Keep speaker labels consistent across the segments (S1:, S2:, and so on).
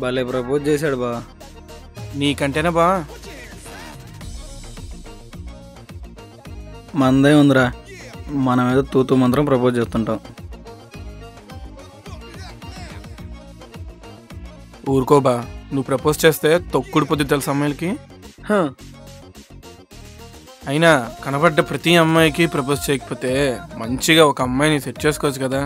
S1: భలే ప్రపోజ్ చేశాడు బా.
S2: నీకంటేనా బా?
S1: మనదే ఉందిరా, మనం ఏదో తూతూ మంత్రం ప్రపోజ్ చేస్తుంటాం.
S2: ఊరుకోబా, నువ్వు ప్రపోజ్ చేస్తే తొక్కుడు పొద్దు తెలుసు అమ్మాయిలకి. అయినా కనబడ్డ ప్రతి అమ్మాయికి ప్రపోజ్ చేయకపోతే మంచిగా ఒక అమ్మాయిని సెట్ చేసుకోవచ్చు కదా.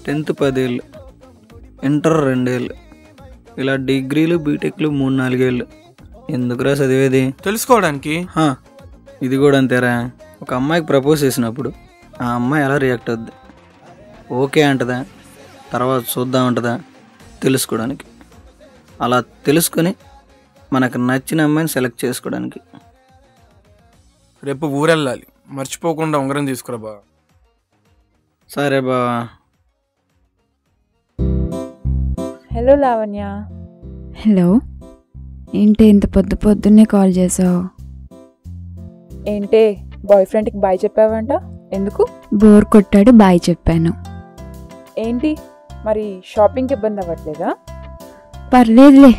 S1: 10th 10 ఏళ్ళు, ఇంటర్ 2 ఏళ్ళు, ఇలా డిగ్రీలు బీటెక్లు 3-4 ఏళ్ళు. ఎందుకురా చదివేది?
S2: తెలుసుకోవడానికి.
S1: ఇది కూడా అంతేరా. ఒక అమ్మాయికి ప్రపోజ్ చేసినప్పుడు ఆ అమ్మాయి ఎలా రియాక్ట్ అవుద్ది, ఓకే అంటదా, తర్వాత చూద్దాం అంటదా, తెలుసుకోవడానికి. అలా తెలుసుకొని మనకు నచ్చిన అమ్మాయిని సెలెక్ట్ చేసుకోవడానికి.
S2: రేపు ఊరెళ్ళాలి, మర్చిపోకుండా ఉంగరం తీసుకురా బా.
S1: సరే బా.
S3: హలో లావణ్య.
S4: హలో, ఏంటి ఇంత పొద్దున్నే కాల్ చేసావు?
S3: ఏంటే బాయ్ ఫ్రెండ్కి బాయ్ చెప్పావంట, ఎందుకు?
S4: బోర్ కొట్టాడు, బాయ్ చెప్పాను.
S3: ఏంటి మరి షాపింగ్కి ఇబ్బంది అవ్వట్లేదా?
S4: పర్లేదులే,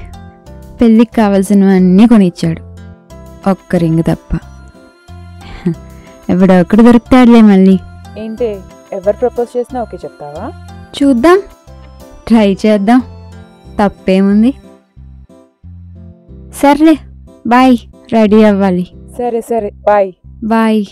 S4: పెళ్ళికి కావాల్సినవన్నీ కొనిచ్చాడు, ఒక్క రింగ్ తప్ప. ఎవడొక్కడు దొరుకుతాడులే మళ్ళీ.
S3: ఏంటే ఎవరు ప్రపోజ్ చేసినా ఓకే చెప్తావా?
S4: చూద్దాం, ట్రై చేద్దాం, తప్పేముంది. సర్లే బాయ్, రెడీ అవ్వాలి.
S3: సరే సరే బాయ్.
S4: బాయ్.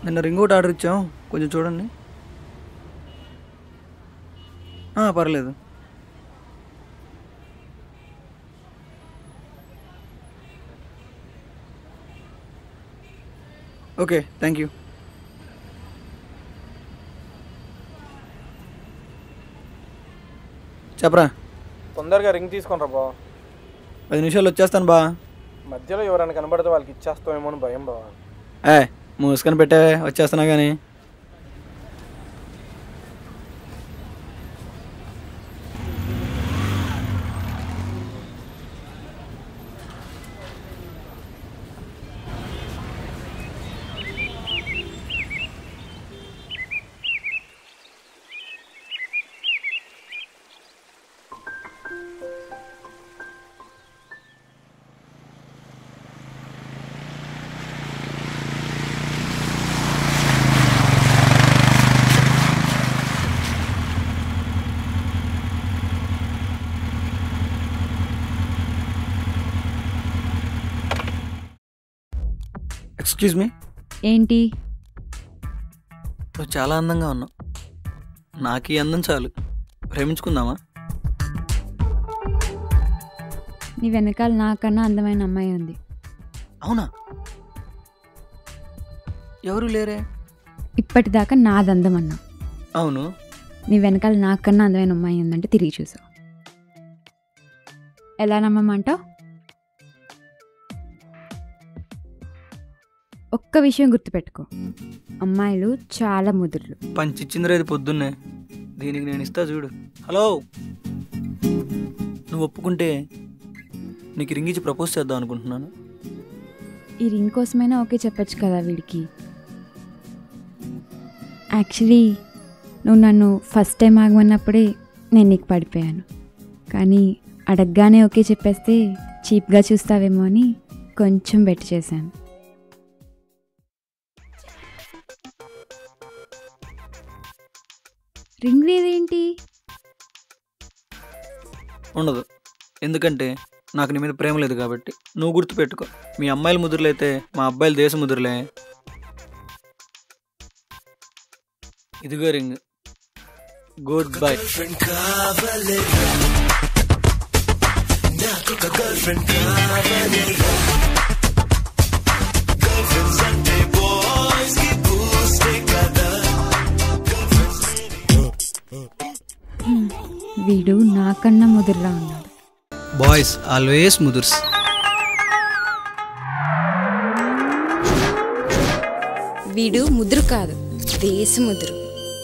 S1: నిన్న రింగ్ ఒకటి ఆర్డర్ ఇచ్చాం, కొంచెం చూడండి. పర్లేదు. Okay, thank you. చెప్పరా.
S2: తొందరగా రింగ్ తీసుకొని రా బా.
S1: 10 నిమిషాలు వచ్చేస్తాను బా.
S2: మధ్యలో ఎవరైనా కనబడితే వాళ్ళకి ఇచ్చేస్తామేమో అని భయం బా.
S1: మూసుకొని పెట్టావే, వచ్చేస్తున్నా కానీ. Excuse me.
S4: ఏంటి?
S1: నువ్వు చాలా అందంగా ఉన్నావు, నాకు ఈ అందం చాలు, ప్రేమించుకుందామా?
S4: నీ వెనకాల నాకన్నా అందమైన అమ్మాయి ఉంది.
S1: అవునా? ఎవరు లేరే?
S4: ఇప్పటిదాకా నాదందం అన్నా.
S1: అవును.
S4: నీ వెనకాల నాకన్నా అందమైన అమ్మాయి ఉందంటే తిరిగి చూసావు. ఎలా నమ్మమంటావు? ఒక్క విషయం గుర్తుపెట్టుకో, అమ్మాయిలు చాలా ముదుర్లు.
S1: పంచిచ్చిందిరేది పొద్దున్నే, దీనికి నేను ఇస్తా చూడు. హలో, నువ్వు ఒప్పుకుంటే నీకు రింగ్ ఇచ్చి ప్రపోజ్ చేద్దాం అనుకుంటున్నాను.
S4: ఈ రింగ్ కోసమైనా ఓకే చెప్పచ్చు కదా వీడికి. యాక్చువల్లీ నువ్వు నన్ను ఫస్ట్ టైం ఆగమన్నప్పుడే నేను నీకు పడిపోయాను, కానీ అడగగానే ఓకే చెప్పేస్తే చీప్గా చూస్తావేమో అని కొంచెం బెట్ చేశాను. రింగ్ లేదేంటి?
S1: ఉండదు, ఎందుకంటే నాకు నీ మీద ప్రేమ లేదు కాబట్టి. నువ్వు గుర్తుపెట్టుకో, మీ అమ్మాయిలు ముదురులైతే మా అబ్బాయిలు దేశ ముదురులే. ఇదిగో రింగ్, గుడ్ బై.
S4: వీడు నాకన్నా ముదురులా ఉన్నాడు.
S1: బాయ్స్ ఆల్వేస్ ముదుర్స్.
S5: వీడు ముదురు కాదు, దేశముదురు.